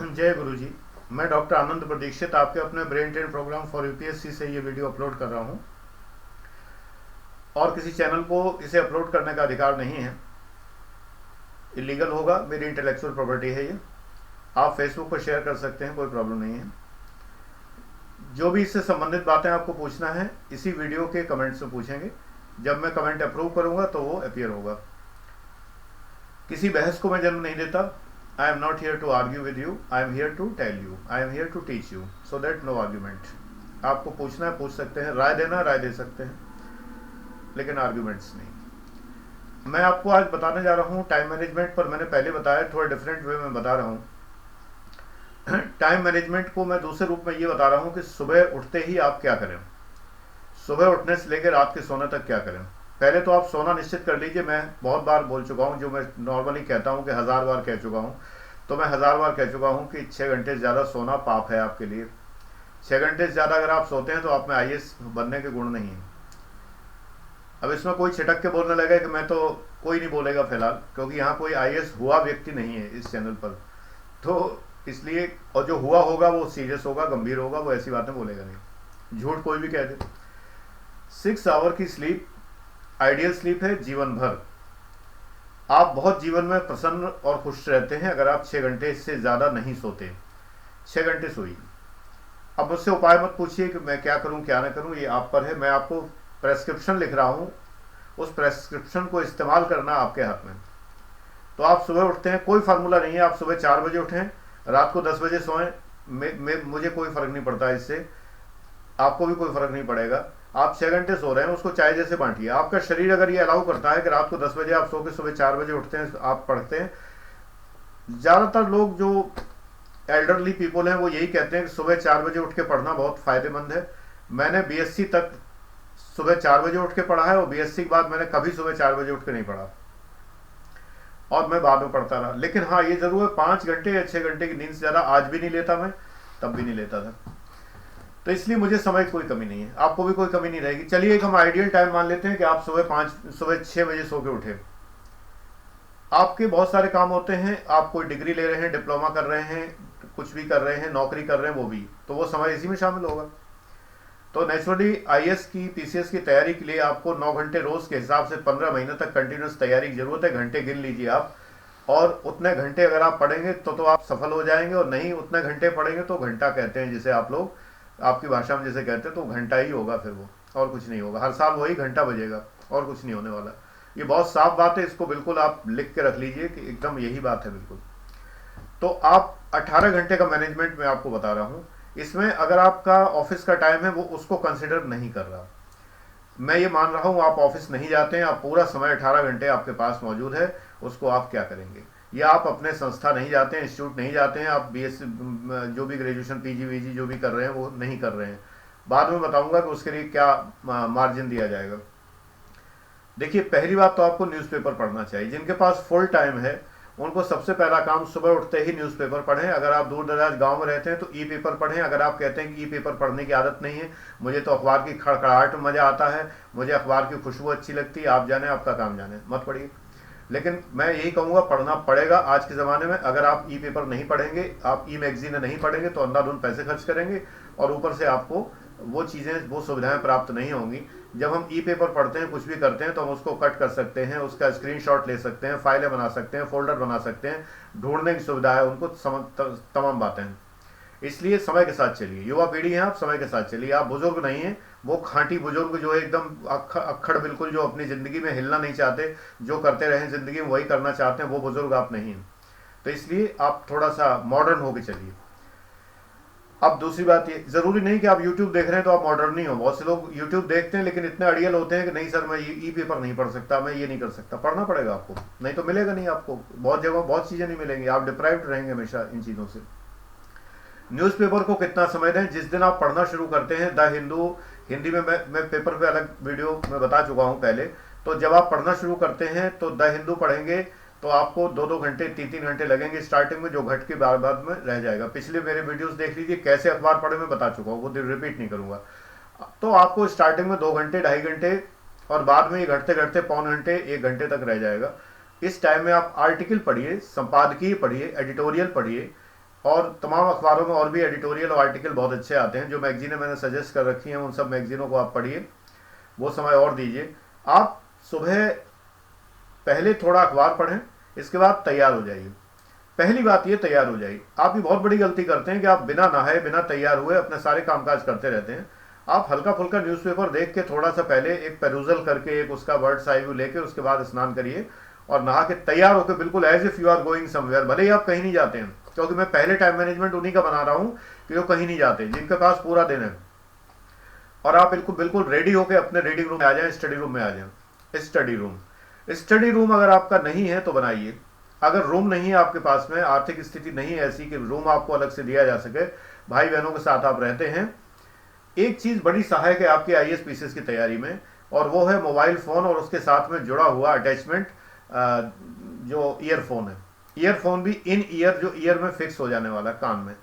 जय गुरु जी। मैं डॉक्टर आनंद प्रदीक्षित आपके अपने brain train programme for UPSC से ये वीडियो अपलोड कर रहा हूँ और किसी चैनल को इसे अपलोड करने का अधिकार नहीं है, इलीगल होगा, मेरी इंटेलेक्चुअल प्रॉपर्टी है ये। आप फेसबुक पर शेयर कर सकते हैं, कोई प्रॉब्लम नहीं है। जो भी इससे संबंधित बातें आपको पूछना है इसी वीडियो के कमेंट्स में पूछेंगे। जब मैं कमेंट अप्रूव करूँगा तो वो अपीयर होगा। किसी बहस को मैं जन्म नहीं देता। I am not here to argue with you. I am here to tell you. I am here to teach you. So that no argument. आपको पूछना है पूछ सकते हैं, राय देना राय दे सकते हैं, लेकिन आर्ग्यूमेंट्स नहीं। मैं आपको आज बताने जा रहा हूँ टाइम मैनेजमेंट पर। मैंने पहले बताया, थोड़ा डिफरेंट वे में बता रहा हूँ। टाइम मैनेजमेंट को मैं दूसरे रूप में ये बता रहा हूँ कि सुबह उठते ही आप क्या करें, सुबह उठने से लेकर रात के सोने तक क्या करें। पहले तो आप सोना निश्चित कर लीजिए। मैं बहुत बार बोल चुका हूँ, जो मैं नॉर्मली कहता हूँ कि 1000 बार कह चुका हूँ, तो मैं 1000 बार कह चुका हूँ कि 6 घंटे से ज़्यादा सोना पाप है आपके लिए। 6 घंटे से ज़्यादा अगर आप सोते हैं तो आप में आईएएस बनने के गुण नहीं हैं। अब इसमें कोई छिटक के बोलने लगा कि मैं तो, कोई नहीं बोलेगा फिलहाल, क्योंकि यहाँ कोई आईएएस हुआ व्यक्ति नहीं है इस चैनल पर, तो इसलिए, और जो हुआ होगा वो सीरियस होगा, गंभीर होगा, वो ऐसी बातें बोलेगा नहीं, झूठ कोई भी कह दे। 6 आवर की स्लीप आइडियल स्लीप है जीवन भर। आप बहुत जीवन में प्रसन्न और खुश रहते हैं अगर आप 6 घंटे से ज़्यादा नहीं सोते। 6 घंटे सोइए। अब मुझसे उपाय मत पूछिए कि मैं क्या करूं क्या ना करूं, ये आप पर है। मैं आपको प्रेस्क्रिप्शन लिख रहा हूं, उस प्रेस्क्रिप्शन को इस्तेमाल करना आपके हाथ में। तो आप सुबह उठते हैं, कोई फार्मूला नहीं है। आप सुबह 4 बजे उठें, रात को 10 बजे सोएं, मुझे कोई फ़र्क नहीं पड़ता इससे, आपको भी कोई फ़र्क नहीं पड़ेगा। आप 6 घंटे सो रहे हैं, उसको चाय जैसे बांटिए। आपका शरीर अगर ये अलाउ करता है कि रात को 10 बजे आप सो के सुबह 4 बजे उठते हैं, आप पढ़ते हैं। ज़्यादातर लोग जो एल्डरली पीपल हैं वो यही कहते हैं कि सुबह 4 बजे उठ के पढ़ना बहुत फ़ायदेमंद है। मैंने बीएससी तक सुबह 4 बजे उठ के पढ़ा है और बीएससी के बाद मैंने कभी सुबह 4 बजे उठ के नहीं पढ़ा, और मैं बाद में पढ़ता रहा। लेकिन हाँ, ये ज़रूर है, 5 घंटे या 6 घंटे की नींद से ज़्यादा आज भी नहीं लेता मैं, तब भी नहीं लेता था। तो इसलिए मुझे समय की कोई कमी नहीं है, आपको भी कोई कमी नहीं रहेगी। चलिए एक हम आइडियल टाइम मान लेते हैं कि आप सुबह 6 बजे सो के उठे। आपके बहुत सारे काम होते हैं, आप कोई डिग्री ले रहे हैं, डिप्लोमा कर रहे हैं, कुछ भी कर रहे हैं, नौकरी कर रहे हैं, वो भी, तो वो समय इसी में शामिल होगा। तो नेचुरली आईएएस की, पीसीएस की तैयारी के लिए आपको 9 घंटे रोज के हिसाब से 15 महीने तक कंटिन्यूस तैयारी की जरूरत है। घंटे गिन लीजिए आप, और उतने घंटे अगर आप पढ़ेंगे तो आप सफल हो जाएंगे, और नहीं उतने घंटे पढ़ेंगे तो घंटा कहते हैं जिसे आप लोग आपकी भाषा में जैसे कहते हैं, तो घंटा ही होगा फिर वो, और कुछ नहीं होगा। हर साल वही घंटा बजेगा और कुछ नहीं होने वाला। ये बहुत साफ बात है, इसको बिल्कुल आप लिख के रख लीजिए कि एकदम यही बात है बिल्कुल। तो आप 18 घंटे का मैनेजमेंट मैं आपको बता रहा हूँ। इसमें अगर आपका ऑफिस का टाइम है वो उसको कंसिडर नहीं कर रहा, मैं ये मान रहा हूँ आप ऑफिस नहीं जाते हैं, आप पूरा समय 18 घंटे आपके पास मौजूद है, उसको आप क्या करेंगे। या आप अपने संस्था नहीं जाते हैं, इंस्टीट्यूट नहीं जाते हैं, आप बीएससी जो भी ग्रेजुएशन पीजी वीजी जो भी कर रहे हैं वो नहीं कर रहे हैं। बाद में बताऊंगा कि उसके लिए क्या मार्जिन दिया जाएगा। देखिए, पहली बात तो आपको न्यूज़पेपर पढ़ना चाहिए। जिनके पास फुल टाइम है उनको सबसे पहला काम सुबह उठते ही न्यूज़पेपर पढ़ें। अगर आप दूर दराज गांव में रहते हैं तो ई पेपर पढ़ें। अगर आप कहते हैं कि ई पेपर पढ़ने की आदत नहीं है, मुझे तो अखबार की खड़खड़ाहट में मज़ा आता है, मुझे अखबार की खुशबू अच्छी लगती है, आप जाने, आपका काम जाने, मत पढ़िए। लेकिन मैं यही कहूँगा, पढ़ना पड़ेगा आज के ज़माने में। अगर आप ई पेपर नहीं पढ़ेंगे, आप ई मैगजीन नहीं पढ़ेंगे तो अंधाधुंध पैसे खर्च करेंगे, और ऊपर से आपको वो चीज़ें, वो सुविधाएं प्राप्त नहीं होंगी। जब हम ई पेपर पढ़ते हैं, कुछ भी करते हैं, तो हम उसको कट कर सकते हैं, उसका स्क्रीनशॉट ले सकते हैं, फाइलें बना सकते हैं, फोल्डर बना सकते हैं, ढूंढने की सुविधा है उनको, तमाम बातें हैं। इसलिए समय के साथ चलिए। युवा पीढ़ी है, आप समय के साथ चलिए। आप बुजुर्ग नहीं हैं, वो खांटी बुजुर्ग जो एकदम अक्खड़ बिल्कुल, जो अपनी ज़िंदगी में हिलना नहीं चाहते, जो करते रहें ज़िंदगी में वही करना चाहते हैं, वो बुजुर्ग आप नहीं हैं। तो इसलिए आप थोड़ा सा मॉडर्न होकर चलिए। अब दूसरी बात, ये ज़रूरी नहीं कि आप YouTube देख रहे हैं तो आप मॉडर्न नहीं हो। बहुत से लोग YouTube देखते हैं लेकिन इतने अड़ियल होते हैं कि नहीं सर, मैं ई पेपर नहीं पढ़ सकता, मैं ये नहीं कर सकता। पढ़ना पड़ेगा आपको, नहीं तो मिलेगा नहीं आपको। बहुत जगह बहुत चीज़ें नहीं मिलेंगी, आप डिप्राइव्ड रहेंगे हमेशा इन चीज़ों से। न्यूज़पेपर को कितना समय दें? जिस दिन आप पढ़ना शुरू करते हैं, द हिंदू, हिंदी में मैं पेपर पे अलग वीडियो में बता चुका हूँ पहले। तो जब आप पढ़ना शुरू करते हैं तो द हिंदू पढ़ेंगे तो आपको 2-2 घंटे 3-3 घंटे लगेंगे स्टार्टिंग में, जो घट के बाद में रह जाएगा। पिछले मेरे वीडियोस देख लीजिए, कैसे अखबार पढ़े मैं बता चुका हूँ, वो रिपीट नहीं करूँगा। तो आपको स्टार्टिंग में 2 घंटे 2.5 घंटे, और बाद में ये घटते घटते पौन घंटे 1 घंटे तक रह जाएगा। इस टाइम में आप आर्टिकल पढ़िए, संपादकीय पढ़िए, एडिटोरियल पढ़िए, और तमाम अखबारों में और भी एडिटोरियल और आर्टिकल बहुत अच्छे आते हैं। जो मैगजीनें मैंने सजेस्ट कर रखी हैं उन सब मैगजीनों को आप पढ़िए, वो समय और दीजिए। आप सुबह पहले थोड़ा अखबार पढ़ें, इसके बाद तैयार हो जाइए। पहली बात ये, तैयार हो जाइए। आप ये बहुत बड़ी गलती करते हैं कि आप बिना नहाए बिना तैयार हुए अपने सारे कामकाज करते रहते हैं। आप हल्का फुल्का न्यूज़पेपर देख के थोड़ा सा पहले एक पेरूजल करके, एक उसका वर्ड आई व्यू लेके उसके बाद स्नान करिए और नहा के तैयार होकर बिल्कुल as if you are going somewhere. भले ही आप कहीं नहीं जाते हैं, क्योंकि मैं पहले टाइम मैनेजमेंट उन्हीं का बना रहा हूँ कि वो कहीं नहीं जाते, जिनके पास पूरा दिन है। और आप बिल्कुल बिल्कुल रेडी होकर अपने रीडिंग रूम में आ जाएं, स्टडी रूम में आ जाएं। स्टडी रूम अगर आपका नहीं है तो बनाइए। अगर रूम नहीं है आपके पास में, आर्थिक स्थिति नहीं है ऐसी कि रूम आपको अलग से दिया जा सके, भाई बहनों के साथ आप रहते हैं, एक चीज बड़ी सहायक है आपके आईएएस पीसीएस की तैयारी में, और वो है मोबाइल फोन और उसके साथ में जुड़ा हुआ अटैचमेंट जो ईयरफोन है। ईयरफोन भी इन ईयर, जो ईयर में फिक्स हो जाने वाला कान में।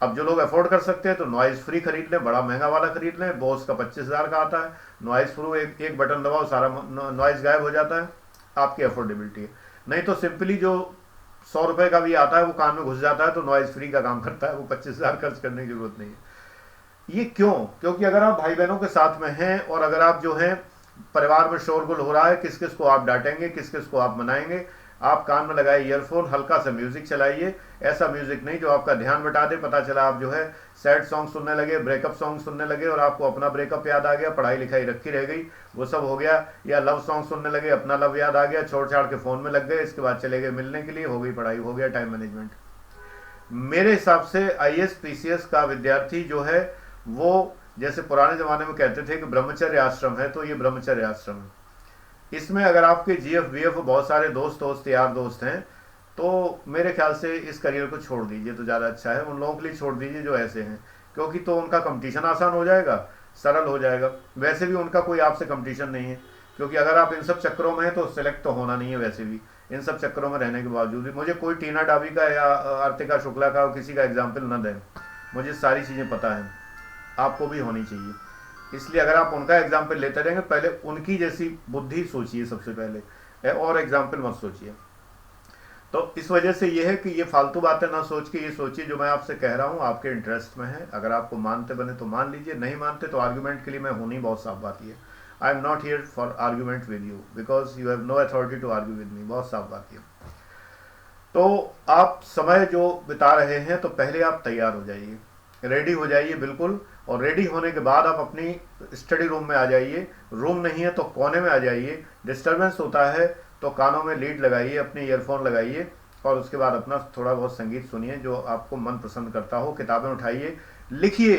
अब जो लोग अफोर्ड कर सकते हैं तो नॉइज फ्री खरीद लें, बड़ा महंगा वाला खरीद लें, बोस का 25,000 का आता है। नॉइज फ्री, एक बटन दबाओ सारा नॉइज गायब हो जाता है, आपकी अफोर्डेबिलिटी है। नहीं तो सिंपली जो 100 रुपए का भी आता है वो कान में घुस जाता है, तो नॉइज फ्री का काम करता है, वो 25,000 खर्च करने की जरूरत नहीं है। ये क्यों? क्योंकि अगर आप भाई बहनों के साथ में हैं और अगर आप जो हैं परिवार में शोरगुल हो रहा है, किस किस को आप डांटेंगे, किस किस को आप मनाएंगे, आप कान में लगाए ईयरफोन, हल्का सा म्यूजिक चलाइए। ऐसा म्यूजिक नहीं जो आपका ध्यान बटा दे, पता चला आप जो है सैड सॉन्ग सुनने लगे, ब्रेकअप सॉन्ग सुनने लगे और आपको अपना ब्रेकअप याद आ गया, पढ़ाई लिखाई रखी रह गई, वो सब हो गया। या लव सॉन्ग सुनने लगे, अपना लव याद आ गया, छोड़ छाड़ के फोन में लग गए, इसके बाद चले गए मिलने के लिए, हो गई पढ़ाई, हो गया टाइम मैनेजमेंट। मेरे हिसाब से आईएएस पीसीएस का विद्यार्थी जो है वो, जैसे पुराने जमाने में कहते थे कि ब्रह्मचर्य आश्रम है, तो ये ब्रह्मचर्य आश्रम है। इसमें अगर आपके जीएफ बीएफ बहुत सारे दोस्त यार दोस्त हैं, तो मेरे ख्याल से इस करियर को छोड़ दीजिए तो ज़्यादा अच्छा है। उन लोगों के लिए छोड़ दीजिए जो ऐसे हैं, क्योंकि तो उनका कंपटीशन आसान हो जाएगा, सरल हो जाएगा। वैसे भी उनका कोई आपसे कंपटीशन नहीं है, क्योंकि अगर आप इन सब चक्करों में हैं तो सिलेक्ट तो होना नहीं है। वैसे भी इन सब चक्करों में रहने के बावजूद भी मुझे कोई टीना डाबी का या आर्तिका शुक्ला का किसी का एग्जाम्पल न दें, मुझे सारी चीज़ें पता है, आपको भी होनी चाहिए। इसलिए अगर आप उनका एग्जाम्पल लेते रहेंगे, पहले उनकी जैसी बुद्धि सोचिए सबसे पहले, और एग्जाम्पल मत सोचिए। तो इस वजह से ये है कि ये फालतू बातें ना सोच के ये सोचिए जो मैं आपसे कह रहा हूँ आपके इंटरेस्ट में है। अगर आपको मानते बने तो मान लीजिए, नहीं मानते तो आर्ग्यूमेंट के लिए मैं हूँ नहीं, बहुत साफ बात ये। I am not here for argument with you because you have no authority to argue with me, बहुत साफ बात ये। तो आप समय जो बिता रहे हैं, तो पहले आप तैयार हो जाइए, रेडी हो जाइए बिल्कुल। और रेडी होने के बाद आप अपनी स्टडी रूम में आ जाइए। रूम नहीं है तो कोने में आ जाइए। डिस्टर्बेंस होता है तो कानों में लीड लगाइए, अपने ईयरफोन लगाइए और उसके बाद अपना थोड़ा बहुत संगीत सुनिए जो आपको मन पसंद करता हो। किताबें उठाइए, लिखिए।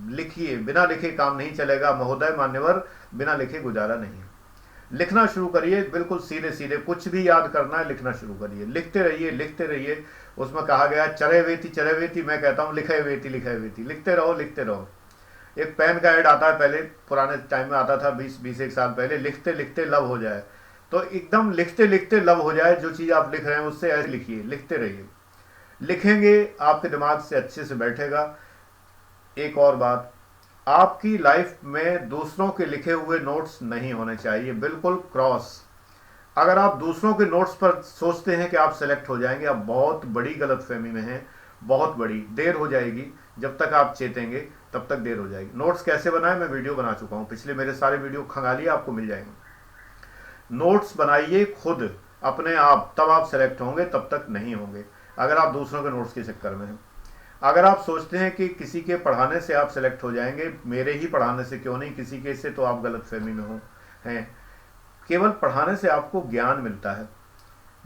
लिखिए, बिना लिखे काम नहीं चलेगा महोदय मान्यवर, बिना लिखे गुजारा नहीं। लिखना शुरू करिए, बिल्कुल सीधे सीधे, कुछ भी याद करना है लिखना शुरू करिए, लिखते रहिए लिखते रहिए। उसमें कहा गया चरे वेती, मैं कहता हूँ लिखे वेती, लिखते रहो लिखते रहो। एक पेन का ऐड आता है, पहले पुराने टाइम में आता था, 20-21 साल पहले, लिखते लिखते लव हो जाए। तो एकदम लिखते लिखते लव हो जाए, जो चीज़ आप लिख रहे हैं उससे ऐसे लिखिए, लिखते रहिए। लिखेंगे आपके दिमाग से अच्छे से बैठेगा। एक और बात, आपकी लाइफ में दूसरों के लिखे हुए नोट्स नहीं होने चाहिए, बिल्कुल क्रॉस। अगर आप दूसरों के नोट्स पर सोचते हैं कि आप सेलेक्ट हो जाएंगे, आप बहुत बड़ी गलतफहमी में हैं, बहुत बड़ी। देर हो जाएगी, जब तक आप चेतेंगे तब तक देर हो जाएगी। नोट्स कैसे बनाएं, मैं वीडियो बना चुका हूं, पिछले मेरे सारे वीडियो खंगालिए, आपको मिल जाएंगे। नोट्स बनाइए खुद अपने आप, तब आप सेलेक्ट होंगे, तब तक नहीं होंगे अगर आप दूसरों के नोट्स के चक्कर में हैं। अगर आप सोचते हैं कि किसी के पढ़ाने से आप सेलेक्ट हो जाएंगे, मेरे ही पढ़ाने से क्यों नहीं, किसी के से, तो आप गलतफहमी में हो हैं। केवल पढ़ाने से आपको ज्ञान मिलता है,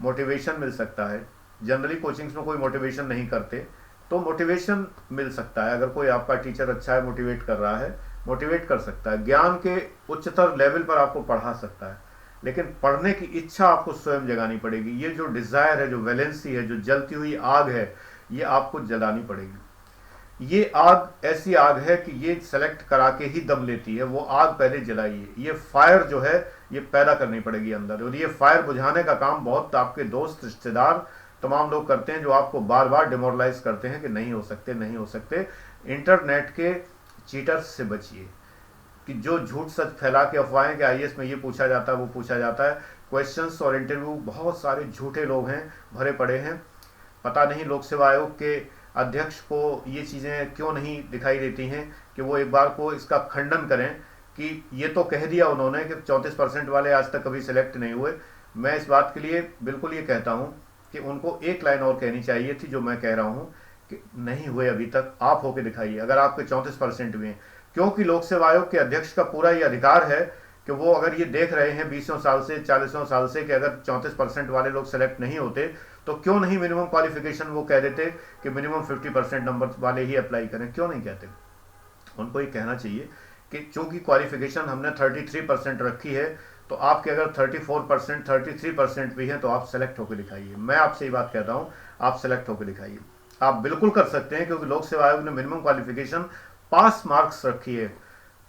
मोटिवेशन मिल सकता है। जनरली कोचिंग्स में कोई मोटिवेशन नहीं करते, तो मोटिवेशन मिल सकता है। अगर कोई आपका टीचर अच्छा है, मोटिवेट कर रहा है, मोटिवेट कर सकता है, ज्ञान के उच्चतर लेवल पर आपको पढ़ा सकता है। लेकिन पढ़ने की इच्छा आपको स्वयं जगानी पड़ेगी। ये जो डिज़ायर है, जो वैलेंसी है, जो जलती हुई आग है, ये आपको जलानी पड़ेगी। ये आग ऐसी आग है कि ये सेलेक्ट करा के ही दम लेती है। वो आग पहले जलाइए। ये फायर जो है ये पैदा करनी पड़ेगी अंदर, और ये फायर बुझाने का काम बहुत आपके दोस्त, रिश्तेदार, तमाम लोग करते हैं, जो आपको बार बार डिमोरलाइज करते हैं कि नहीं हो सकते, नहीं हो सकते। इंटरनेट के चीटर्स से बचिए, कि जो झूठ सच फैला के अफवाहें कि आईएएस में ये पूछा जाता है, वो पूछा जाता है। क्वेश्चंस और इंटरव्यू बहुत सारे झूठे लोग हैं, भरे पड़े हैं। पता नहीं लोक सेवा आयोग के अध्यक्ष को ये चीज़ें क्यों नहीं दिखाई देती हैं कि वो एक बार को इसका खंडन करें कि ये तो कह दिया उन्होंने कि 34% वाले आज तक कभी सिलेक्ट नहीं हुए। मैं इस बात के लिए बिल्कुल ये कहता हूँ कि उनको एक लाइन और कहनी चाहिए थी जो मैं कह रहा हूँ कि नहीं हुए अभी तक, आप होके दिखाइए अगर आपके 34% हुए हैं। क्योंकि लोक सेवा आयोग के अध्यक्ष का पूरा ये अधिकार है कि वो अगर ये देख रहे हैं 20 साल से 40 साल से कि अगर 34% वाले लोग सेलेक्ट नहीं होते तो क्यों नहीं मिनिमम क्वालिफिकेशन वो कह देते कि मिनिमम 50% नंबर वाले ही अप्लाई करें, क्यों नहीं कहते। उनको ये कहना चाहिए कि चूंकि क्वालिफिकेशन हमने 33% रखी है तो आपके अगर 34% 33% भी हैं तो आप सेलेक्ट होकर दिखाइए। मैं आपसे ये बात कहता हूँ, आप सेलेक्ट होकर दिखाइए। आप बिल्कुल कर सकते हैं क्योंकि लोक सेवा आयोग ने मिनिमम क्वालिफिकेशन पास मार्क्स रखी है।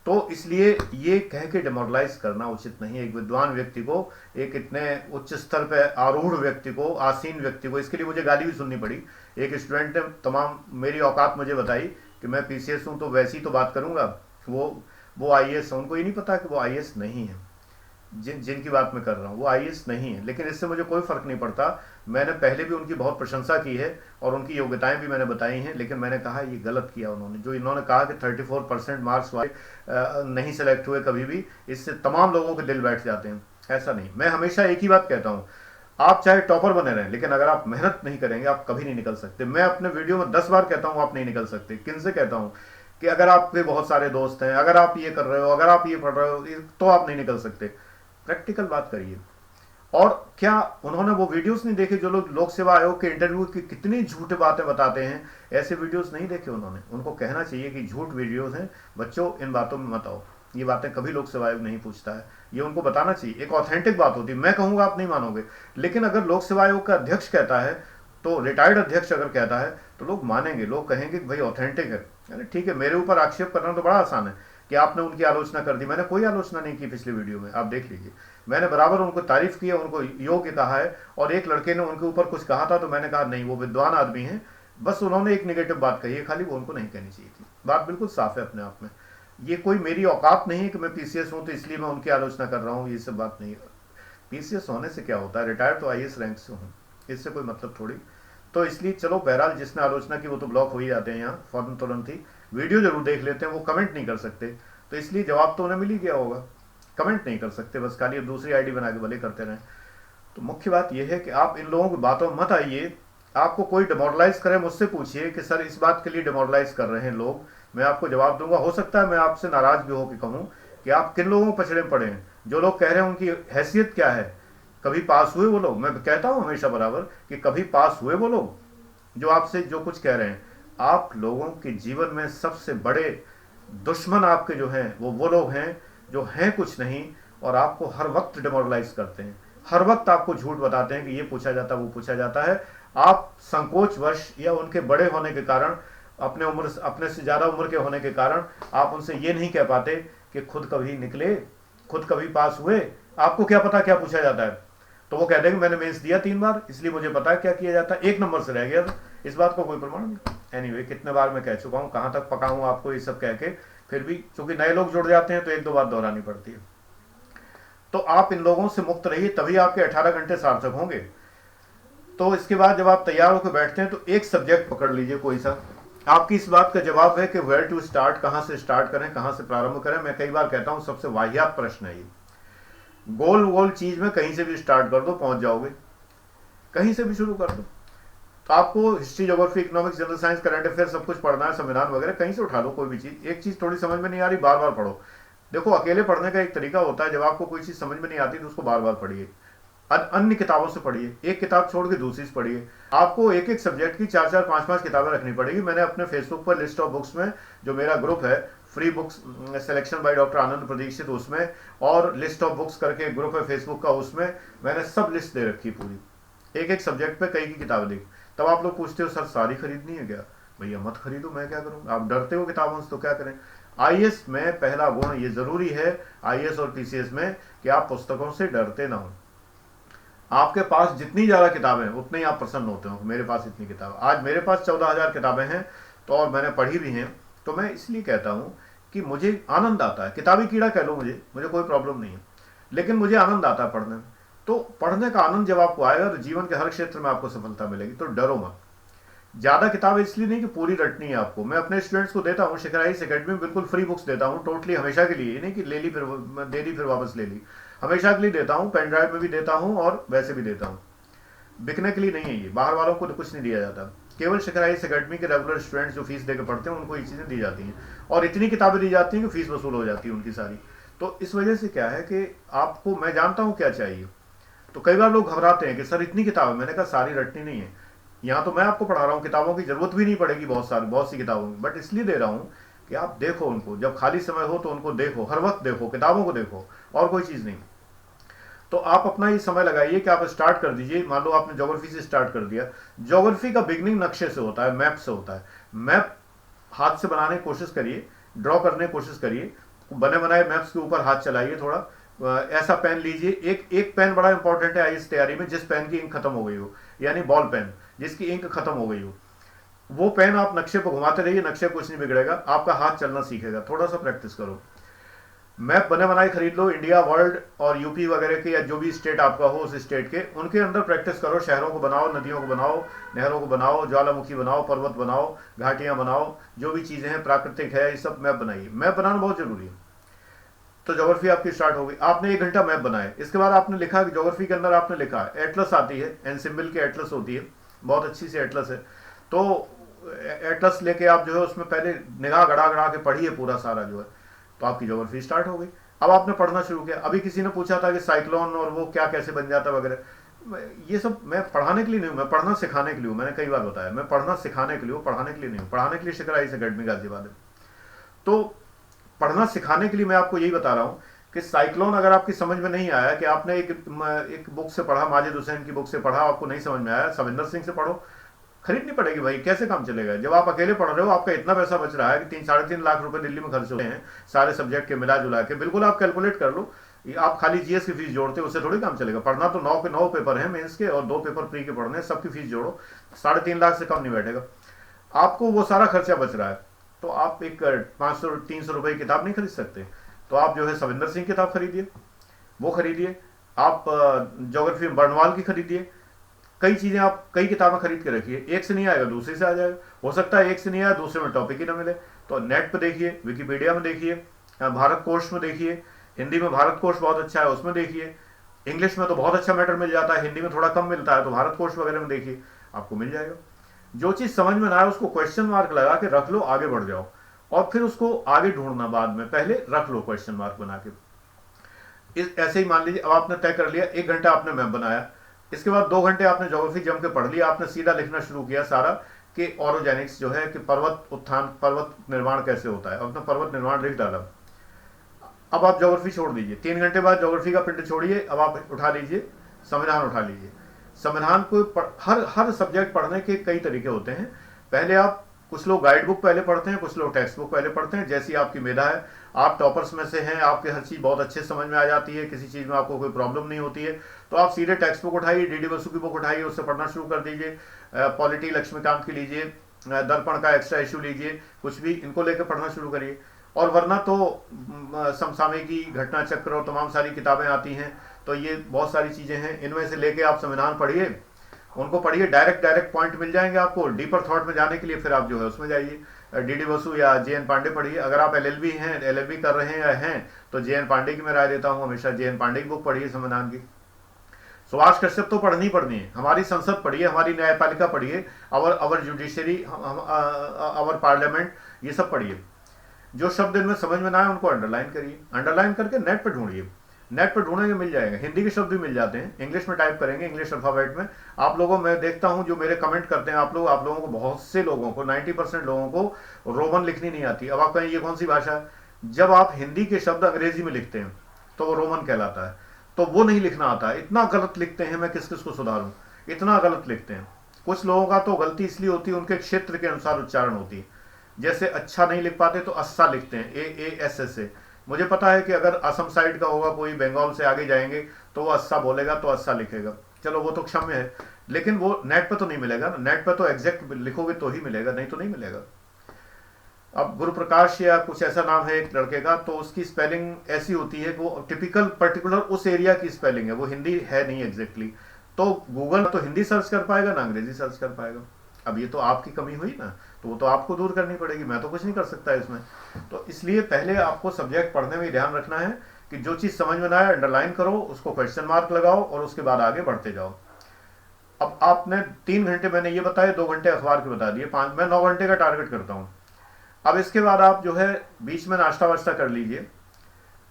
तो इसलिए ये कह के डिमोरलाइज करना उचित नहीं है एक विद्वान व्यक्ति को, एक इतने उच्च स्तर पे आरूढ़ व्यक्ति को, आसीन व्यक्ति को। इसके लिए मुझे गाली भी सुननी पड़ी। एक स्टूडेंट ने तमाम मेरी औकात मुझे बताई कि मैं पीसीएस हूँ तो वैसी तो बात करूंगा, वो आईएएस है। उनको ये नहीं पता कि वो आईएएस नहीं है। जिनकी बात मैं कर रहा हूँ वो आईएएस नहीं है, लेकिन इससे मुझे कोई फर्क नहीं पड़ता। मैंने पहले भी उनकी बहुत प्रशंसा की है और उनकी योग्यताएं भी मैंने बताई हैं, लेकिन मैंने कहा ये गलत किया उन्होंने। जो इन्होंने कहा कि 34% मार्क्स वाले नहीं सेलेक्ट हुए कभी भी, इससे तमाम लोगों के दिल बैठ जाते हैं। ऐसा नहीं। मैं हमेशा एक ही बात कहता हूँ, आप चाहे टॉपर बने रहें लेकिन अगर आप मेहनत नहीं करेंगे आप कभी नहीं निकल सकते। मैं अपने वीडियो में 10 बार कहता हूँ आप नहीं निकल सकते। किन से कहता हूँ कि अगर आपके बहुत सारे दोस्त हैं, अगर आप ये कर रहे हो, अगर आप ये पढ़ रहे हो तो आप नहीं निकल सकते। प्रैक्टिकल बात करिए। और क्या उन्होंने वो वीडियोस नहीं देखे जो लोग लोक सेवा आयोग के इंटरव्यू की कितनी झूठ बातें बताते हैं? ऐसे वीडियोस नहीं देखे उन्होंने। उनको कहना चाहिए कि झूठ वीडियोस हैं, बच्चों इन बातों में मत आओ। ये बातें कभी लोक सेवा आयोग नहीं पूछता है, ये उनको बताना चाहिए। एक ऑथेंटिक बात होती है। मैं कहूंगा आप नहीं मानोगे, लेकिन अगर लोक सेवा आयोग का अध्यक्ष कहता है तो रिटायर्ड अध्यक्ष अगर कहता है तो लोग मानेंगे, लोग कहेंगे कि भाई ऑथेंटिक है। अरे ठीक है, मेरे ऊपर आक्षेप करना तो बड़ा आसान है कि आपने उनकी आलोचना कर दी। मैंने कोई आलोचना नहीं की पिछले वीडियो में, आप देख लीजिए। मैंने बराबर उनको तारीफ की है, उनको योग्य कहा है। और एक लड़के ने उनके ऊपर कुछ कहा था तो मैंने कहा नहीं वो विद्वान आदमी हैं, बस उन्होंने एक नेगेटिव बात कही है खाली, वो उनको नहीं कहनी चाहिए थी। बात बिल्कुल साफ है अपने आप में। ये कोई मेरी औकात नहीं है कि मैं पीसीएस हूं तो इसलिए मैं उनकी आलोचना कर रहा हूँ, ये सब बात नहीं है। पीसीएस होने से क्या होता है, रिटायर्ड तो आईएएस रैंक से हूँ, इससे कोई मतलब थोड़ी। तो इसलिए चलो बहरहाल जिसने आलोचना की वो तो ब्लॉक हो ही जाते हैं यहाँ फौरन तुरंत ही। वीडियो जरूर देख लेते हैं, वो कमेंट नहीं कर सकते, तो इसलिए जवाब तो उन्हें मिल ही गया होगा। कमेंट नहीं कर सकते, बस खाली दूसरी आईडी बना के भले करते रहें। तो मुख्य बात यह है कि आप इन लोगों की बातों में मत आइए। आपको कोई डिमोरलाइज करे मुझसे पूछिए कि सर इस बात के लिए डिमोरलाइज कर रहे हैं लोग, मैं आपको जवाब दूंगा। हो सकता है मैं आपसे नाराज भी हो कि कहूँ कि आप किन लोगों को पछड़े पड़े हैं। जो लोग कह रहे हैं उनकी हैसियत क्या है, कभी पास हुए वो लोग? मैं कहता हूँ हमेशा बराबर कि कभी पास हुए वो लोग जो आपसे जो कुछ कह रहे हैं। आप लोगों के जीवन में सबसे बड़े दुश्मन आपके जो हैं वो लोग हैं जो हैं कुछ नहीं और आपको हर वक्त डिमोरलाइज करते हैं, हर वक्त आपको झूठ बताते हैं कि ये पूछा जाता वो पूछा जाता है। आप संकोचवश या उनके बड़े होने के कारण, अपने से ज्यादा उम्र के होने के कारण आप उनसे ये नहीं कह पाते कि खुद कभी निकले, खुद कभी पास हुए। आपको क्या पता क्या पूछा जाता है? तो वो कह देंगे मैंने मेंस दिया 3 बार इसलिए मुझे पता है क्या किया जाता है, 1 नंबर से रह गया था। इस बात को कोई प्रमाण नहीं। एनीवे, कितने बार मैं कह चुका हूं, कहां तक पकाऊं आपको ये सब कह के। फिर भी चूंकि नए लोग जुड़ जाते हैं तो 1-2 बार दोहरानी पड़ती है। तो आप इन लोगों से मुक्त रहिए, तभी आपके 18 घंटे सार्थक होंगे। तो इसके बाद जब आप तैयार होकर बैठते हैं तो एक सब्जेक्ट पकड़ लीजिए कोई सा। आपकी इस बात का जवाब है कि वेयर टू स्टार्ट, कहां से स्टार्ट करें, कहां से प्रारंभ करें। मैं कई बार कहता हूं सबसे वाहियात प्रश्न है ये। गोल चीज में कहीं से भी स्टार्ट कर दो, पहुंच जाओगे। कहीं से भी शुरू कर दो। तो आपको history, geography, economics, general science, current affair सब कुछ पढ़ना है, संविधान वगैरह, कहीं से उठा लो कोई भी चीज। एक चीज थोड़ी समझ में नहीं आ रही, बार बार पढ़ो। देखो अकेले पढ़ने का एक तरीका होता है, जब आपको कोई चीज समझ में नहीं आती तो उसको बार बार पढ़िए, अन्य किताबों से पढ़िए, एक किताब छोड़ के दूसरी से पढ़िए। आपको एक एक सब्जेक्ट की 4-4, 5-5 किताबें रखनी पड़ेगी। मैंने अपने फेसबुक पर लिस्ट ऑफ बुक्स में, जो मेरा ग्रुप है free books selection by doctor Anand Pradikshit, उसमें और लिस्ट ऑफ बुक्स करके ग्रुप है फेसबुक का, उसमें मैंने सब लिस्ट दे रखी पूरी, एक एक सब्जेक्ट पे कई की किताबें दी। तब आप लोग पूछते हो सर सारी खरीदनी है क्या? भैया मत खरीदो, मैं क्या करूँ? आप डरते हो किताबों से तो क्या करें। आईएएस में पहला गुण ये जरूरी है, आईएएस और पीसीएस में, कि आप पुस्तकों से डरते ना हो। आपके पास जितनी ज्यादा किताबें हैं उतने ही आप प्रसन्न होते हो। मेरे पास इतनी किताबें, आज मेरे पास 14,000 किताबें हैं, तो और मैंने पढ़ी भी हैं। तो मैं इसलिए कहता हूँ कि मुझे आनंद आता है। किताबी कीड़ा कह लो मुझे कोई प्रॉब्लम नहीं है, लेकिन मुझे आनंद आता है पढ़ने में। तो पढ़ने का आनंद जब आपको आएगा तो जीवन के हर क्षेत्र में आपको सफलता मिलेगी। तो डरो मत, ज़्यादा किताबें इसलिए नहीं कि पूरी रटनी है आपको, मैं अपने स्टूडेंट्स को देता हूँ शिखर आईएएस एकेडमी में, बिल्कुल फ्री बुक्स देता हूँ टोटली, हमेशा के लिए, नहीं कि ले ली फिर दे दी फिर वापस ले ली, हमेशा के लिए देता हूँ, पेन ड्राइव में भी देता हूँ और वैसे भी देता हूँ, बिकने के लिए नहीं है ये, बाहर वालों को तो कुछ नहीं दिया जाता, केवल शिखर आईएएस एकेडमी के रेगुलर स्टूडेंट्स जो फीस देकर पढ़ते हैं उनको ये चीज़ें दी जाती हैं, और इतनी किताबें दी जाती हैं कि फीस वसूल हो जाती है उनकी सारी। तो इस वजह से क्या है कि आपको, मैं जानता हूँ क्या चाहिए, तो कई बार लोग घबराते हैं कि सर इतनी किताबें, मैंने कहा सारी रटनी नहीं है, यहाँ तो मैं आपको पढ़ा रहा हूँ, किताबों की जरूरत भी नहीं पड़ेगी बहुत सी किताबों में, बट इसलिए दे रहा हूँ कि आप देखो उनको, जब खाली समय हो तो उनको देखो, हर वक्त देखो, किताबों को देखो, और कोई चीज़ नहीं। तो आप अपना ये समय लगाइए कि आप स्टार्ट कर दीजिए, मान लो आपने ज्योग्राफी से स्टार्ट कर दिया, ज्योग्राफी का बिगनिंग नक्शे से होता है, मैप से होता है, मैप हाथ से बनाने की कोशिश करिए, ड्रॉ करने की कोशिश करिए, बने बनाए मैप्स के ऊपर हाथ चलाइए थोड़ा, ऐसा पेन लीजिए, एक पेन बड़ा इंपॉर्टेंट है आईएएस तैयारी में, जिस पेन की इंक खत्म हो गई हो, यानी बॉल पेन जिसकी इंक खत्म हो गई हो, वो पेन आप नक्शे पर घुमाते रहिए, नक्शे कुछ नहीं बिगड़ेगा, आपका हाथ चलना सीखेगा, थोड़ा सा प्रैक्टिस करो। मैप बने बनाए खरीद लो, इंडिया, वर्ल्ड और यूपी वगैरह के, या जो भी स्टेट आपका हो उस स्टेट के, उनके अंदर प्रैक्टिस करो, शहरों को बनाओ, नदियों को बनाओ, नहरों को बनाओ, ज्वालामुखी बनाओ, पर्वत बनाओ, घाटियां बनाओ, जो भी चीज़ें हैं प्राकृतिक है, ये सब मैप बनाइए, मैप बनाना बहुत जरूरी है। तो ज्योग्राफी आपकी स्टार्ट हो गई, आपने 1 घंटा मैप बनाए, इसके बाद आपने लिखा कि ज्योग्राफी के अंदर आपने लिखा एटलस आती है, एनसिम्बल की एटलस होती है, बहुत अच्छी सी एटलस है, तो एटलस लेके आप जो है उसमें पहले निगाह गड़ा गड़ा के पढ़िए पूरा सारा जो है, तो आपकी ज्योग्राफी स्टार्ट हो गई। अब आपने पढ़ना शुरू किया, अभी किसी ने पूछा था कि साइक्लोन और वो क्या कैसे बन जाता वगैरह, ये सब मैं पढ़ाने के लिए नहीं हूँ, मैं पढ़ना सिखाने के लिए हूँ, मैंने कई बार बताया, मैं पढ़ना सिखाने के लिए हूँ, पढ़ाने के लिए नहीं हूँ, पढ़ाने के लिए शिखर आईएएस एकेडमी गाजियाबाद है। तो पढ़ना सिखाने के लिए मैं आपको यही बता रहा हूँ कि साइक्लोन अगर आपकी समझ में नहीं आया, कि आपने एक बुक से पढ़ा, माजिद हुसैन की बुक से पढ़ा, आपको नहीं समझ में आया, सविंदर सिंह से पढ़ो, खरीदनी पड़ेगी भाई, कैसे काम चलेगा, जब आप अकेले पढ़ रहे हो, आपका इतना पैसा बच रहा है कि 3-3.5 लाख रुपए दिल्ली में खर्च होते हैं सारे सब्जेक्ट के मिला जुला के, बिल्कुल आप कैलकुलेट कर लो, आप खाली जीएस की फीस जोड़ते हो, उससे थोड़ी काम चलेगा, पढ़ना तो 9 के 9 पेपर हैं मेंस के, और 2 पेपर प्री के पढ़ने, सबकी फीस जोड़ो, 3.5 लाख से कम नहीं बैठेगा, आपको वो सारा खर्चा बच रहा है। तो आप एक 500-300 रुपए की किताब नहीं खरीद सकते, तो आप जो है सविंदर सिंह किताब खरीदिए, वो खरीदिए, आप ज्योग्राफी में बर्नवाल की खरीदिए, कई चीज़ें आप कई किताबें खरीद के रखिए, एक से नहीं आएगा दूसरी से आ जाएगा, हो सकता है एक से नहीं आया दूसरे में टॉपिक ही ना मिले, तो नेट पे देखिए, विकिपीडिया में देखिए, भारत कोश में देखिए, हिंदी में भारत कोश बहुत अच्छा है उसमें देखिए, इंग्लिश में तो बहुत अच्छा मैटर मिल जाता है, हिंदी में थोड़ा कम मिलता है, तो भारत कोश वगैरह में देखिए, आपको मिल जाएगा। जो चीज़ समझ में ना आए उसको क्वेश्चन मार्क लगा के रख लो, आगे बढ़ जाओ, और फिर उसको आगे ढूंढना बाद में, पहले रख लो क्वेश्चन मार्क बना के। ऐसे ही मान लीजिए अब आपने तय कर लिया, 1 घंटा आपने मैप बनाया, इसके बाद 2 घंटे आपने ज्योग्राफी जम के पढ़ लिया, आपने सीधा लिखना शुरू किया सारा कि ऑरोजेनिक्स जो है कि पर्वत उत्थान, पर्वत निर्माण कैसे होता है, अपना पर्वत निर्माण लिख डाला। अब आप ज्योग्राफी छोड़ दीजिए, 3 घंटे बाद ज्योग्राफी का प्रिंट छोड़िए, अब आप उठा लीजिए संविधान, उठा लीजिए संविधान को। हर सब्जेक्ट पढ़ने के कई तरीके होते हैं, पहले आप, कुछ लोग गाइड बुक पहले पढ़ते हैं, कुछ लोग टेक्स्ट बुक पहले पढ़ते हैं, जैसी आपकी मेधा है, आप टॉपर्स में से हैं, आपके हर चीज़ बहुत अच्छे समझ में आ जाती है, किसी चीज़ में आपको कोई प्रॉब्लम नहीं होती है, तो आप सीधे टेक्स्ट बुक उठाइए, डीडी बसु की बुक उठाइए, उससे पढ़ना शुरू कर दीजिए, पॉलिटी लक्ष्मीकांत की लीजिए, दर्पण का एक्स्ट्रा इशू लीजिए, कुछ भी इनको लेकर पढ़ना शुरू करिए। और वरना तो समसामयिकी, घटना चक्र और तमाम सारी किताबें आती हैं, तो ये बहुत सारी चीज़ें हैं, इनमें से लेके आप संविधान पढ़िए, उनको पढ़िए, डायरेक्ट पॉइंट मिल जाएंगे आपको, डीपर थॉट में जाने के लिए फिर आप जो है उसमें जाइए, डीडी बसु या जे.एन. पांडे पढ़िए, अगर आप एलएलबी हैं, एलएलबी कर रहे हैं तो जे.एन. पांडे की मैं राय देता हूँ हमेशा, जे.एन. पांडे की बुक पढ़िए संविधान की। सुभाष कश्यप तो पढ़नी है, हमारी संसद पढ़िए, हमारी न्यायपालिका पढ़िए, अवर जुडिशरी, अवर पार्लियामेंट, ये सब पढ़िए, जो शब्द इनमें समझ में ना आए उनको अंडरलाइन करिए, अंडरलाइन करके नेट पर ढूंढिए, नेट पर ढूंढेंगे मिल जाएगा, हिंदी के शब्द भी मिल जाते हैं, इंग्लिश में टाइप करेंगे, इंग्लिश अल्फाबेट में। आप लोगों, मैं देखता हूं जो मेरे कमेंट करते हैं आप लोगों को, बहुत से लोगों को, 90% लोगों को रोमन लिखनी नहीं आती। अब आप कहें ये कौन सी भाषा है, जब आप हिंदी के शब्द अंग्रेजी में लिखते हैं तो वो रोमन कहलाता है, तो वो नहीं लिखना आता है, इतना गलत लिखते हैं, मैं किस किस को सुधारूं, इतना गलत लिखते हैं। कुछ लोगों का तो गलती इसलिए होती है, उनके क्षेत्र के अनुसार उच्चारण होती है, जैसे अच्छा नहीं लिख पाते तो अस्सा लिखते हैं, AASS से। मुझे पता है कि अगर असम साइड का होगा कोई, बंगाल से आगे जाएंगे तो वो अस्सा बोलेगा तो अस्सा लिखेगा, चलो वो तो क्षम्य है, लेकिन वो नेट पे तो नहीं मिलेगा ना, नेट पे तो एग्जैक्ट लिखोगे तो ही मिलेगा, नहीं तो नहीं मिलेगा। अब गुरु प्रकाश या कुछ ऐसा नाम है एक लड़के का, तो उसकी स्पेलिंग ऐसी होती है, वो टिपिकल पर्टिकुलर उस एरिया की स्पेलिंग है, वो हिंदी है नहीं एग्जैक्टली, तो गूगल तो हिंदी सर्च कर पाएगा ना अंग्रेजी सर्च कर पाएगा। अब ये तो आपकी कमी हुई ना, तो वो तो आपको दूर करनी पड़ेगी, मैं तो कुछ नहीं कर सकता इसमें। तो इसलिए पहले आपको सब्जेक्ट पढ़ने में ध्यान रखना है कि जो चीज़ समझ में ना आए अंडरलाइन करो, उसको क्वेश्चन मार्क लगाओ और उसके बाद आगे बढ़ते जाओ। अब आपने 3 घंटे मैंने ये बताया, 2 घंटे अखबार के बता दिए, 5 मैं 9 घंटे का टारगेट करता हूँ। अब इसके बाद आप जो है बीच में नाश्ता वाश्ता कर लीजिए,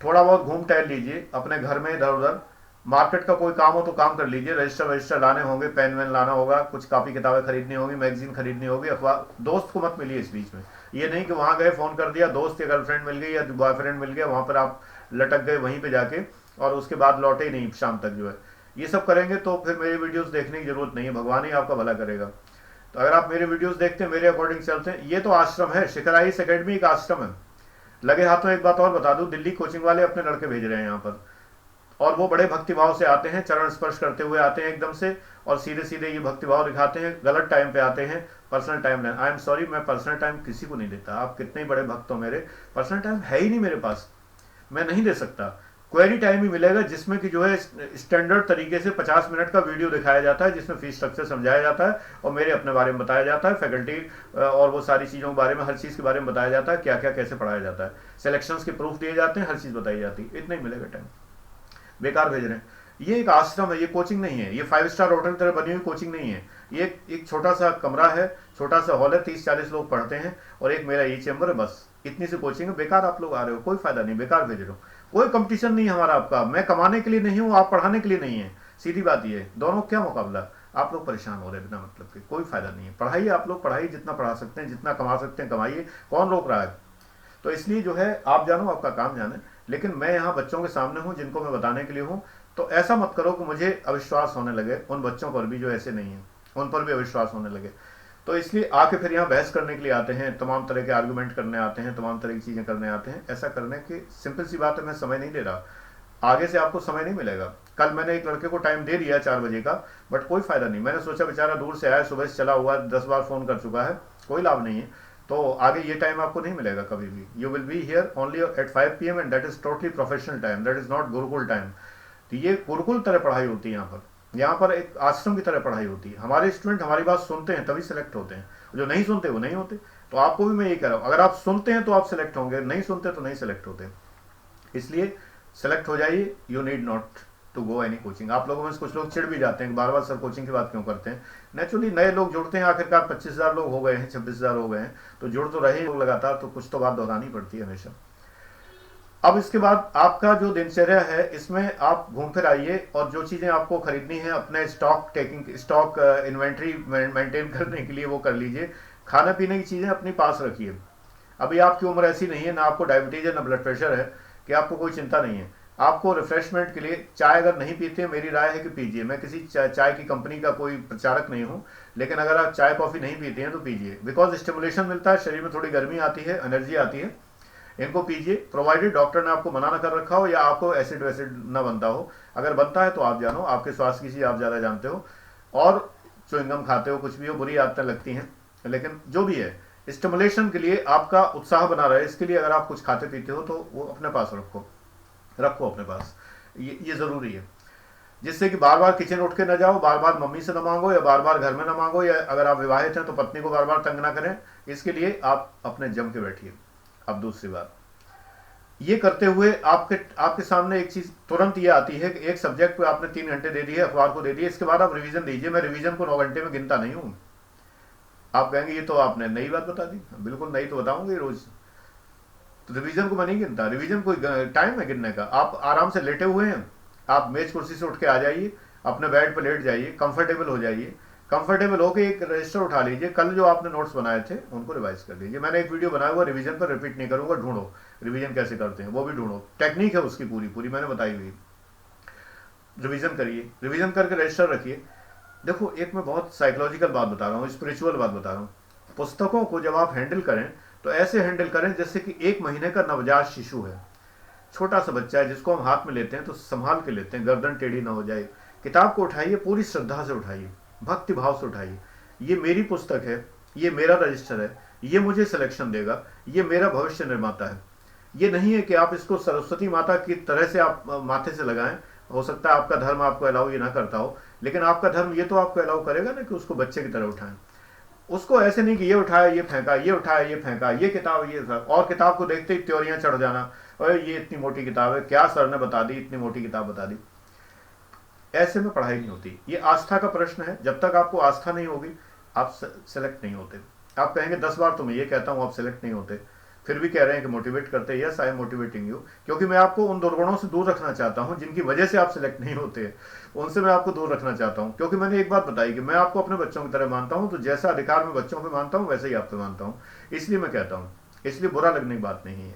थोड़ा बहुत घूम टहल लीजिए अपने घर में इधर उधर, मार्केट का कोई काम हो तो काम कर लीजिए, रजिस्टर वजिस्टर लाने होंगे, पेन वेन लाना होगा, कुछ कापी किताबें खरीदनी होगी, मैगजीन खरीदनी होगी, अखबार। दोस्त को मत मिलिए इस बीच में, ये नहीं कि वहां गए फोन कर दिया, दोस्त या गर्लफ्रेंड मिल गई या बॉयफ्रेंड मिल गया, वहां पर आप लटक गए वहीं पे जाके और उसके बाद लौटे ही नहीं शाम तक जो है। ये सब करेंगे तो फिर मेरे वीडियोस देखने की जरूरत नहीं है, भगवान ही आपका भला करेगा। तो अगर आप मेरे वीडियोस देखते हैं, मेरे अकॉर्डिंग चलते हैं, ये तो आश्रम है, शिखर आईएएस एकेडमी एक आश्रम है। लगे हाथों एक बात और बता दूं, दिल्ली कोचिंग वाले अपने लड़के भेज रहे हैं यहाँ पर, और वो बड़े भक्तिभाव से आते हैं, चरण स्पर्श करते हुए आते हैं एकदम से, और सीधे सीधे ये भक्तिभाव दिखाते हैं, गलत टाइम पे आते हैं। Personal time I am sorry, मैं पर्सनल टाइम किसी को नहीं देता, आप कितने बड़े भक्त हो मेरे, पर्सनल टाइम है ही नहीं मेरे पास, मैं नहीं दे सकता। क्वेरी टाइम ही मिलेगा जिसमें कि जो है स्टैंडर्ड तरीके से 50 मिनट का वीडियो दिखाया जाता है, जिसमें फीस स्ट्रक्चर समझाया जाता है और मेरे अपने बारे में बताया जाता है, फैकल्टी और वो सारी चीज़ों के बारे में, हर चीज़ के बारे में बताया जाता है, क्या क्या कैसे पढ़ाया जाता है, सिलेक्शंस के प्रूफ दिए जाते हैं, हर चीज़ बताई जाती है। इतना ही मिलेगा टाइम, बेकार भेज रहे हैं। ये एक आश्रम है, ये कोचिंग नहीं है, ये 5 स्टार होटल तरह बनी हुई कोचिंग नहीं है। ये एक छोटा सा कमरा है, छोटा सा हॉल है, 30-40 लोग पढ़ते हैं और एक मेरा ये चैम्बर है, बस इतनी सी कोचिंग है। बेकार आप लोग आ रहे हो, कोई फायदा नहीं, बेकार भेज रहे हो। कोई कंपटीशन नहीं है हमारा आपका, मैं कमाने के लिए नहीं हूँ, आप पढ़ाने के लिए नहीं है, सीधी बात ये है। दोनों क्या मुकाबला, आप लोग परेशान हो रहे हैं बिना मतलब के, कोई फायदा नहीं है। पढ़ाइए आप लोग, पढ़ाइए, जितना पढ़ा सकते हैं, जितना कमा सकते हैं कमाइए, कौन रोक रहा है। तो इसलिए जो है आप जानो, आपका काम जाने, लेकिन मैं यहाँ बच्चों के सामने हूँ जिनको मैं बताने के लिए हूँ। तो ऐसा मत करो कि मुझे अविश्वास होने लगे उन बच्चों पर भी जो ऐसे नहीं है, उन पर भी अविश्वास होने लगे। तो इसलिए आके फिर यहाँ बहस करने के लिए आते हैं, तमाम तरह के आर्गुमेंट करने आते हैं, तमाम तरह की चीज़ें करने आते हैं। ऐसा करने की सिंपल सी बात है, मैं समय नहीं दे रहा, आगे से आपको समय नहीं मिलेगा। कल मैंने एक लड़के को टाइम दे दिया 4 बजे का, बट कोई फायदा नहीं। मैंने सोचा बेचारा दूर से आया, सुबह से चला हुआ, 10 बार फोन कर चुका है, कोई लाभ नहीं है। तो आगे ये टाइम आपको नहीं मिलेगा कभी भी। You will be here only at 5 PM and that is totally professional time, that is not gurukul time. तो ये गुरुकुल तरह पढ़ाई होती है यहाँ पर एक आश्रम की तरह पढ़ाई होती है। हमारे स्टूडेंट हमारी बात सुनते हैं तभी सिलेक्ट होते हैं, जो नहीं सुनते वो नहीं होते। तो आपको भी मैं यही कह रहा हूँ, अगर आप सुनते हैं तो आप सिलेक्ट होंगे, नहीं सुनते तो नहीं सिलेक्ट होते। इसलिए सिलेक्ट हो जाइए, you need not to go any coaching. आप लोगों में से कुछ लोग चिढ़ भी जाते हैं, बार बार सर कोचिंग की बात क्यों करते हैं। नेचुरली नए लोग जुड़ते हैं, आखिरकार 25,000 लोग हो गए हैं, 26,000 हो गए हैं, तो जुड़ तो रहे लोग लगातार, तो कुछ तो बात दोहरानी पड़ती है हमेशा। अब इसके बाद आपका जो दिनचर्या है, इसमें आप घूम फिर आइए और जो चीज़ें आपको खरीदनी है, अपने स्टॉक इन्वेंट्री मेंटेन करने के लिए वो कर लीजिए। खाने पीने की चीज़ें अपनी पास रखिए। अभी आपकी उम्र ऐसी नहीं है, ना आपको डायबिटीज है ना ब्लड प्रेशर है, कि आपको कोई चिंता नहीं है। आपको रिफ्रेशमेंट के लिए चाय अगर नहीं पीते, मेरी राय है कि पीजिए। मैं किसी चाय की कंपनी का कोई प्रचारक नहीं हूँ, लेकिन अगर आप चाय कॉफ़ी नहीं पीते हैं तो पीजिए, बिकॉज स्टिमुलेशन मिलता है, शरीर में थोड़ी गर्मी आती है, एनर्जी आती है। इनको पीजिए, प्रोवाइडेड डॉक्टर ने आपको मना ना कर रखा हो या आपको एसिड वैसिड ना बनता हो। अगर बनता है तो आप जानो, आपके स्वास्थ्य की चीज़ आप ज़्यादा जानते हो। और च्युइंगम खाते हो, कुछ भी हो, बुरी आदतें लगती हैं, लेकिन जो भी है स्टिमुलेशन के लिए, आपका उत्साह बना रहे, इसके लिए अगर आप कुछ खाते पीते हो तो वो अपने पास रखो अपने पास, ये ज़रूरी है। जिससे कि बार बार किचन उठ के ना जाओ, बार बार मम्मी से ना मांगो, या बार बार घर में ना मांगो, या अगर आप विवाहित हैं तो पत्नी को बार बार तंग ना करें। इसके लिए आप अपने जम के बैठिए। अब दूसरी बात, ये करते हुए आपके सामने एक चीज तुरंत ये आती है कि एक सब्जेक्ट पे आपने 3 घंटे दे दिए, अखबार को दे दिए, इसके बाद आप रिवीजन दीजिए। मैं रिवीजन को 9 घंटे में गिनता नहीं हूँ। आप कहेंगे ये तो आपने नई बात बता दी। बिल्कुल नई तो बताऊंगी रोज, तो रिवीजन को मैं नहीं गिनता। रिवीजन कोई टाइम है गिनने का। आप आराम से लेटे हुए हैं, आप मेज कुर्सी से उठ के आ जाइए, अपने बेड पर लेट जाइए, कंफर्टेबल हो जाइए, कंफर्टेबल होकर एक रजिस्टर उठा लीजिए, कल जो आपने नोट्स बनाए थे उनको रिवाइज कर लीजिए। मैंने एक वीडियो बनाया हुआ रिवीजन पर, रिपीट नहीं करूंगा, ढूंढो रिवीजन कैसे करते हैं, वो भी ढूंढो, टेक्निक है उसकी पूरी मैंने बताई हुई। रिवीजन करिए, रिवीजन करके रजिस्टर रखिए। देखो, एक मैं बहुत साइकोलॉजिकल बात बता रहा हूँ, स्पिरिचुअल बात बता रहा हूँ। पुस्तकों को जब आप हैंडल करें तो ऐसे हैंडल करें जैसे कि 1 महीने का नवजात शिशु है, छोटा सा बच्चा है, जिसको हम हाथ में लेते हैं तो संभाल के लेते हैं, गर्दन टेढ़ी ना हो जाए। किताब को उठाइए, पूरी श्रद्धा से उठाइए, भक्ति भाव से उठाइए। ये मेरी पुस्तक है, ये मेरा रजिस्टर है, ये मुझे सिलेक्शन देगा, ये मेरा भविष्य निर्माता है। ये नहीं है कि आप इसको सरस्वती माता की तरह से आप माथे से लगाएं। हो सकता है आपका धर्म आपको अलाउ ये ना करता हो, लेकिन आपका धर्म ये तो आपको अलाउ करेगा ना कि उसको बच्चे की तरह उठाएं। उसको ऐसे नहीं कि ये उठाया ये फेंका, ये उठाया ये फेंका, ये किताब ये सब, और किताब को देखते ही त्योरियां चढ़ जाना, और ये इतनी मोटी किताब है, क्या सर ने बता दी, इतनी मोटी किताब बता दी। ऐसे में पढ़ाई नहीं होती। ये आस्था का प्रश्न है। जब तक आपको आस्था नहीं होगी आप सेलेक्ट नहीं होते। आप कहेंगे 10 बार तो मैं ये कहता हूं आप सेलेक्ट नहीं होते, फिर भी कह रहे हैं कि मोटिवेट करते हैं। Yes, I am motivating you, क्योंकि मैं आपको उन दुर्गुणों से दूर रखना चाहता हूं जिनकी वजह से आप सिलेक्ट नहीं होते, उनसे मैं आपको दूर रखना चाहता हूं। क्योंकि मैंने एक बात बताई कि मैं आपको अपने बच्चों की तरह मानता हूं, तो जैसा अधिकार मैं बच्चों पे मानता हूं वैसे ही आप पे मानता हूं, इसलिए मैं कहता हूं। इसलिए बुरा लगने की बात नहीं है।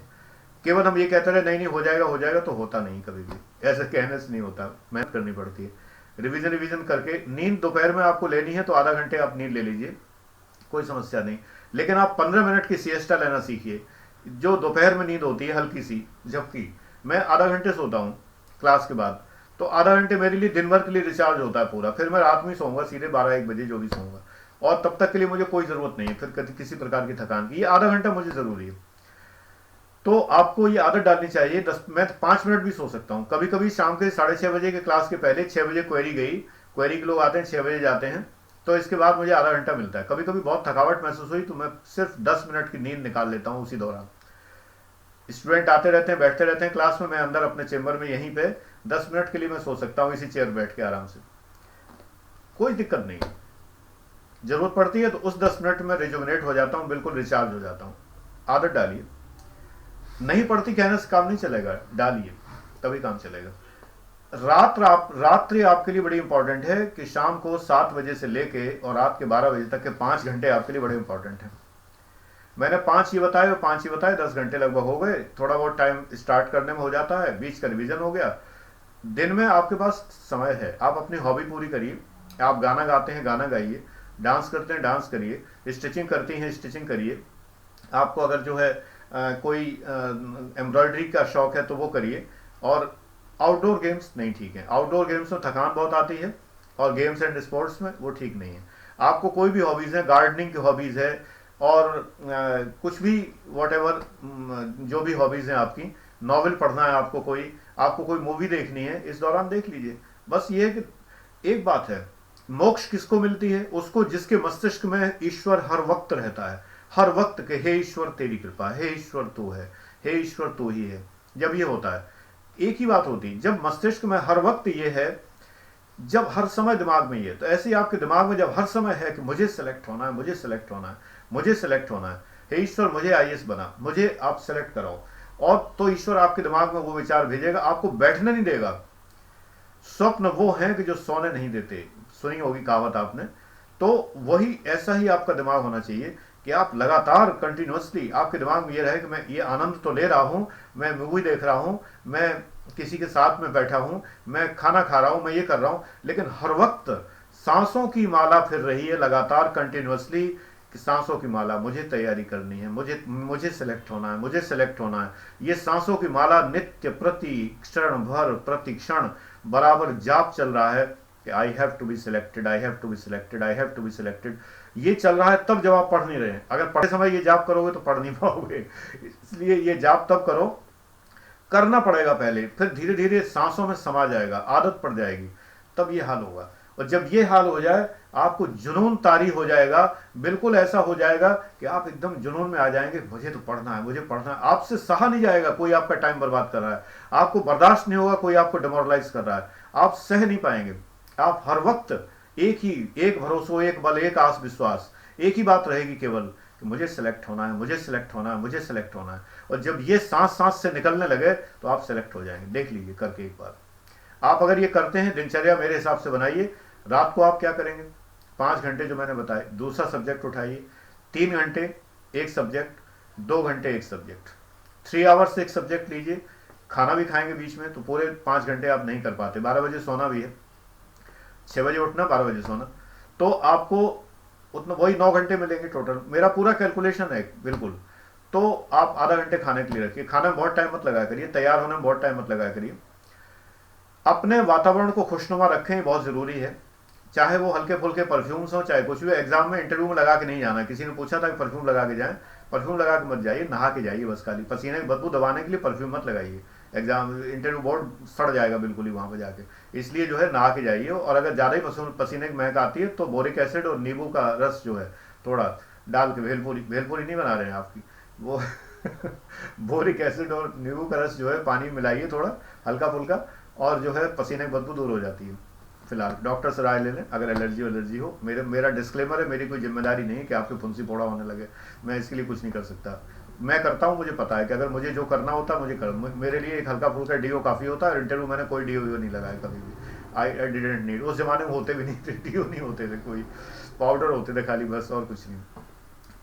केवल हम ये कहते रहे नहीं नहीं हो जाएगा, तो होता नहीं, कभी भी ऐसे कहने से नहीं होता, मेहनत करनी पड़ती है। रिवीजन करके नींद दोपहर में आपको लेनी है तो आधा घंटे आप नींद ले लीजिए, कोई समस्या नहीं। लेकिन आप 15 मिनट की सिएस्टा लेना सीखिए, जो दोपहर में नींद होती है हल्की सी। जबकि मैं आधा घंटे सोता हूँ क्लास के बाद, तो आधा घंटे मेरे लिए दिन भर के लिए रिचार्ज होता है पूरा। फिर मैं रात में सोऊंगा सीधे 12-1 बजे जो भी सोऊंगा, और तब तक के लिए मुझे कोई जरूरत नहीं है फिर किसी प्रकार की थकान की। ये आधा घंटा मुझे जरूरी है। तो आपको ये आदत डालनी चाहिए। मैं 5 मिनट भी सो सकता हूँ कभी कभी। शाम के 6:30 बजे के क्लास के पहले 6 बजे क्वेरी गई, क्वेरी के लोग आते हैं 6 बजे जाते हैं, तो इसके बाद मुझे आधा घंटा मिलता है। कभी कभी बहुत थकावट महसूस हुई तो मैं सिर्फ 10 मिनट की नींद निकाल लेता हूँ उसी दौरान। स्टूडेंट आते रहते हैं, बैठते रहते हैं क्लास में, मैं अंदर अपने चेंबर में यहीं पे 10 मिनट के लिए मैं सो सकता हूँ इसी चेयर बैठ के आराम से, कोई दिक्कत नहीं। जरूरत पड़ती है तो उस 10 मिनट में रिजुविनेट हो जाता हूँ, बिल्कुल रिचार्ज हो जाता हूँ। आदत डालिए। नहीं पड़ती कहने से काम नहीं चलेगा, डालिए तभी काम चलेगा। रात्रि आपके लिए बड़ी इंपॉर्टेंट है कि शाम को 7 बजे से लेके और रात के 12 बजे तक के 5 घंटे आपके लिए बड़े इंपॉर्टेंट हैं। मैंने 5 ही बताए और 5 ही बताए, 10 घंटे लगभग हो गए। थोड़ा बहुत टाइम स्टार्ट करने में हो जाता है, बीच का रिवीजन हो गया। दिन में आपके पास समय है, आप अपनी हॉबी पूरी करिए। आप गाना गाते हैं गाना गाइए, डांस करते हैं डांस करिए, स्टिचिंग करती हैं स्टिचिंग करिए। आपको अगर जो है कोई एम्ब्रॉयडरी का शौक है तो वो करिए। और आउटडोर गेम्स नहीं ठीक है, आउटडोर गेम्स में थकान बहुत आती है, और गेम्स एंड स्पोर्ट्स में वो ठीक नहीं है। आपको कोई भी हॉबीज है, गार्डनिंग की हॉबीज है, और कुछ भी वॉटेवर जो भी हॉबीज हैं आपकी, नॉवेल पढ़ना है आपको कोई मूवी देखनी है, इस दौरान देख लीजिए। बस ये कि एक बात है, मोक्ष किसको मिलती है? उसको जिसके मस्तिष्क में ईश्वर हर वक्त रहता है, हर वक्त के हे ईश्वर तेरी कृपा, हे ईश्वर तू है, हे ईश्वर तू ही है। जब ये होता है, एक ही बात होती है, जब मस्तिष्क में हर वक्त ये है, जब हर समय दिमाग में ये, तो ऐसे ही आपके दिमाग में जब हर समय है कि मुझे सेलेक्ट होना है, मुझे सेलेक्ट होना है, मुझे सेलेक्ट होना है, हे ईश्वर मुझे आईएएस बना, मुझे आप सेलेक्ट कराओ, और तो ईश्वर आपके दिमाग में वो विचार भेजेगा, आपको बैठने नहीं देगा। स्वप्न वो हैं कि जो सोने नहीं देते, सुनी होगी कहावत आपने। तो वही ऐसा ही आपका दिमाग होना चाहिए कि आप लगातार कंटिन्यूअसली आपके दिमाग में ये रहे कि मैं ये आनंद तो ले रहा हूं, मैं मूवी देख रहा हूं, मैं किसी के साथ में बैठा हूं, मैं खाना खा रहा हूं, मैं ये कर रहा हूं, लेकिन हर वक्त सांसों की माला फिर रही है लगातार कंटिन्यूअसली कि सांसों की माला मुझे तैयारी करनी है, मुझे सेलेक्ट होना है, मुझे सेलेक्ट होना है। ये सांसों की माला नित्य प्रति क्षण भर प्रति क्षण बराबर जाप चल रहा है कि I have to be selected, I have to be selected, I have to be selected. ये चल रहा है तब जब आप पढ़ नहीं रहे हैं। अगर पढ़ते समय ये जाप करोगे तो पढ़ नहीं पाओगे। इसलिए ये जाप तब करो, करना पड़ेगा पहले, फिर धीरे धीरे सांसों में समा जाएगा, आदत पड़ जाएगी, तब ये हाल होगा। और जब ये हाल हो जाए आपको जुनून तारी हो जाएगा, बिल्कुल ऐसा हो जाएगा कि आप एकदम जुनून में आ जाएंगे, मुझे तो पढ़ना है, मुझे पढ़ना है। आपसे सहा नहीं जाएगा कोई आपका टाइम बर्बाद कर रहा है, आपको बर्दाश्त नहीं होगा कोई आपको डिमोरलाइज कर रहा है, आप सह नहीं पाएंगे। आप हर वक्त एक भरोसा, एक बल, एक आस विश्वास, एक ही बात रहेगी केवल कि मुझे सेलेक्ट होना है, मुझे सेलेक्ट होना है, मुझे सेलेक्ट होना है। और जब ये सांस सांस से निकलने लगे तो आप सेलेक्ट हो जाएंगे। देख लीजिए करके एक बार। आप अगर ये करते हैं, दिनचर्या मेरे हिसाब से बनाइए। रात को आप क्या करेंगे, 5 घंटे जो मैंने बताए, दूसरा सब्जेक्ट उठाइए, 3 घंटे एक सब्जेक्ट, 2 घंटे एक सब्जेक्ट, 3 आवर्स एक सब्जेक्ट लीजिए। खाना भी खाएंगे बीच में, तो पूरे 5 घंटे आप नहीं कर पाते। 12 बजे सोना भी है, 6 बजे उठना, 12 बजे सोना, तो आपको उतना वही 9 घंटे मिलेंगे टोटल। मेरा पूरा कैलकुलेशन है बिल्कुल। तो आप आधा घंटे खाने के लिए रखिए। खाने में बहुत टाइम मत लगाया करिए, तैयार होने में बहुत टाइम मत लगाया करिए। अपने वातावरण को खुशनुमा रखें, बहुत जरूरी है। चाहे वो हल्के फुल्के परफ्यूम्स हो, चाहे कुछ भी। एग्जाम में इंटरव्यू में लगा के नहीं जाना। किसी ने पूछा था कि परफ्यूम लगा के जाएं, परफ्यूम लगा के मत जाइए, नहा के जाइए बस। खाली पसीने की बदबू दबाने के लिए परफ्यूम मत लगाइए। एग्जाम इंटरव्यू बोर्ड सड़ जाएगा बिल्कुल ही वहां पर जाके। इसलिए जो है नहा के जाइए। और अगर ज्यादा ही पसीने की महक आती है तो बोरिक एसिड और नींबू का रस जो है थोड़ा डाल के, भेलपूरी नहीं बना रहे हैं आपकी, वो बोरिक एसिड और नींबू का रस जो है, पानी मिलाइए थोड़ा हल्का फुल्का, और जो है पसीने की बदबू दूर हो जाती है। फिलहाल डॉक्टर से राय ले लें अगर एलर्जी हो। मेरा डिस्क्लेमर है, मेरी कोई जिम्मेदारी नहीं है कि आपके फुंसी फोड़ा होने लगे, मैं इसके लिए कुछ नहीं कर सकता। मैं करता हूँ, मुझे पता है कि अगर मुझे जो करना होता है मुझे मेरे लिए एक हल्का फुल्का डीओ काफ़ी होता है। इंटरव्यू मैंने कोई डीओ नहीं लगाया कभी भी, आई डिडेंट नीड। उस जमाने में होते भी नहीं थे डीओ, नहीं होते थे कोई, पाउडर होते थे खाली बस, और कुछ नहीं।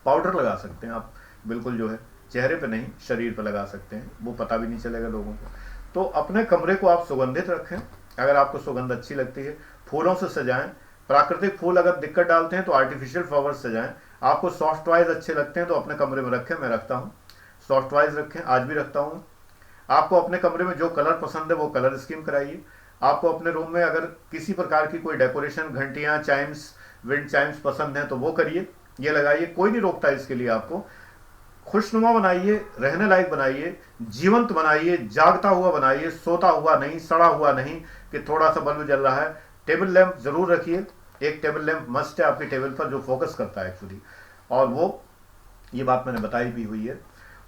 पाउडर लगा सकते हैं आप बिल्कुल, जो है चेहरे पे नहीं शरीर पे लगा सकते हैं, वो पता भी नहीं चलेगा लोगों को। तो अपने कमरे को आप सुगंधित रखें, अगर आपको सुगंध अच्छी लगती है। फूलों से सजाएं, प्राकृतिक फूल अगर दिक्कत डालते हैं तो आर्टिफिशियल फ्लावर्स सजाएं। आपको सॉफ्ट टॉयज अच्छे लगते हैं तो अपने कमरे में रखें, मैं रखता हूँ सॉफ्ट टॉयज, रखें, आज भी रखता हूँ। आपको अपने कमरे में जो कलर पसंद है वो कलर स्कीम कराइए। आपको अपने रूम में अगर किसी प्रकार की कोई डेकोरेशन, घंटियां, चाइम्स, विंड चाइम्स पसंद है तो वो करिए, ये लगाइए, कोई नहीं रोकता इसके लिए। आपको खुशनुमा बनाइए, रहने लायक बनाइए, जीवंत बनाइए, जागता हुआ बनाइए, सोता हुआ नहीं, सड़ा हुआ नहीं कि थोड़ा सा बल्ब जल रहा है। टेबल लैंप जरूर रखिए, एक टेबल लैंप मस्ट है आपकी टेबल पर, जो फोकस करता है एक्चुअली, और वो ये बात मैंने बताई भी हुई है।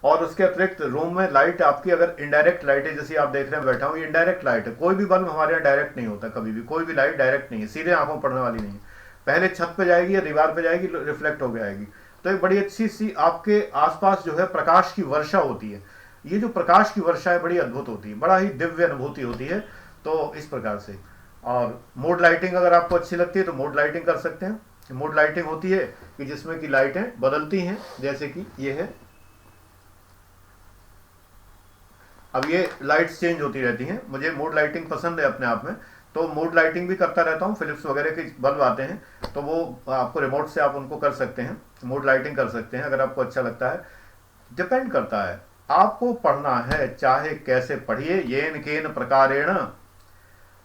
और उसके अतिरिक्त रूम में लाइट आपकी अगर इनडायरेक्ट लाइट है, जैसे आप देख रहे हैं बैठा हूँ, ये इनडायरेक्ट लाइट है, कोई भी बल्ब हमारे यहाँ डायरेक्ट नहीं होता कभी भी, कोई भी लाइट डायरेक्ट नहीं है, सीधे आंखों पड़ने वाली नहीं है, पहले छत पे जाएगी या दीवार पे जाएगी, रिफ्लेक्ट हो जाएगी। तो एक बड़ी अच्छी सी आपके आसपास जो है प्रकाश की वर्षा होती है। ये जो प्रकाश की वर्षा है बड़ी अद्भुत होती है, बड़ा ही दिव्य अनुभूति होती है। तो इस प्रकार से, और मोड लाइटिंग अगर आपको अच्छी लगती है तो मोड लाइटिंग कर सकते हैं। मोड लाइटिंग होती है कि जिसमें कि लाइटें बदलती हैं, जैसे कि ये है, अब ये लाइट्स चेंज होती रहती हैं। मुझे मोड लाइटिंग पसंद है अपने आप में, तो मोड लाइटिंग भी करता रहता हूँ। फिलिप्स वगैरह के बल्ब आते हैं तो वो आपको रिमोट से आप उनको कर सकते हैं, मोड लाइटिंग कर सकते हैं अगर आपको अच्छा लगता है। डिपेंड करता है, आपको पढ़ना है चाहे कैसे पढ़िए, येन केन प्रकारेण,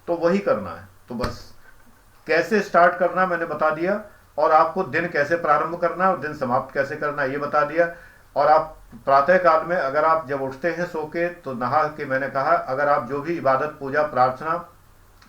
तो वही करना है। तो बस कैसे स्टार्ट करना मैंने बता दिया, और आपको दिन कैसे प्रारंभ करना है और दिन समाप्त कैसे करना है ये बता दिया। और आप प्रातः काल में अगर आप जब उठते हैं सो के तो नहा के, मैंने कहा अगर आप जो भी इबादत, पूजा, प्रार्थना,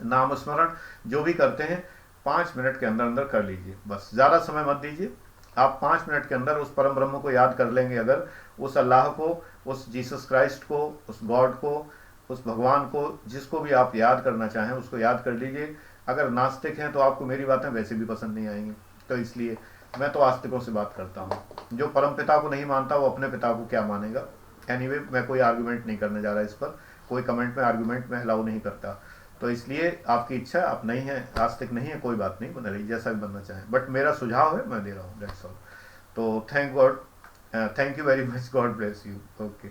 नाम स्मरण जो भी करते हैं 5 मिनट के अंदर अंदर कर लीजिए, बस ज़्यादा समय मत दीजिए। आप 5 मिनट के अंदर उस परम ब्रह्म को याद कर लेंगे, अगर उस अल्लाह को, उस जीसस क्राइस्ट को, उस गॉड को, उस भगवान को, जिसको भी आप याद करना चाहें उसको याद कर लीजिए। अगर नास्तिक हैं तो आपको मेरी बातें वैसे भी पसंद नहीं आएंगी, तो इसलिए मैं तो आस्तिकों से बात करता हूँ। जो परम पिता को नहीं मानता वो अपने पिता को क्या मानेगा। एनीवे, मैं कोई आर्गुमेंट नहीं करने जा रहा इस पर, कोई कमेंट में आर्गुमेंट में अलाउ नहीं करता। तो इसलिए आपकी इच्छा, आप नहीं है, आस्तिक नहीं है, कोई बात नहीं, बना रही जैसा भी बनना चाहें, बट मेरा सुझाव है, मैं दे रहा हूँ, दैट्स ऑल। तो thank God, thank you very much, God bless you, okay.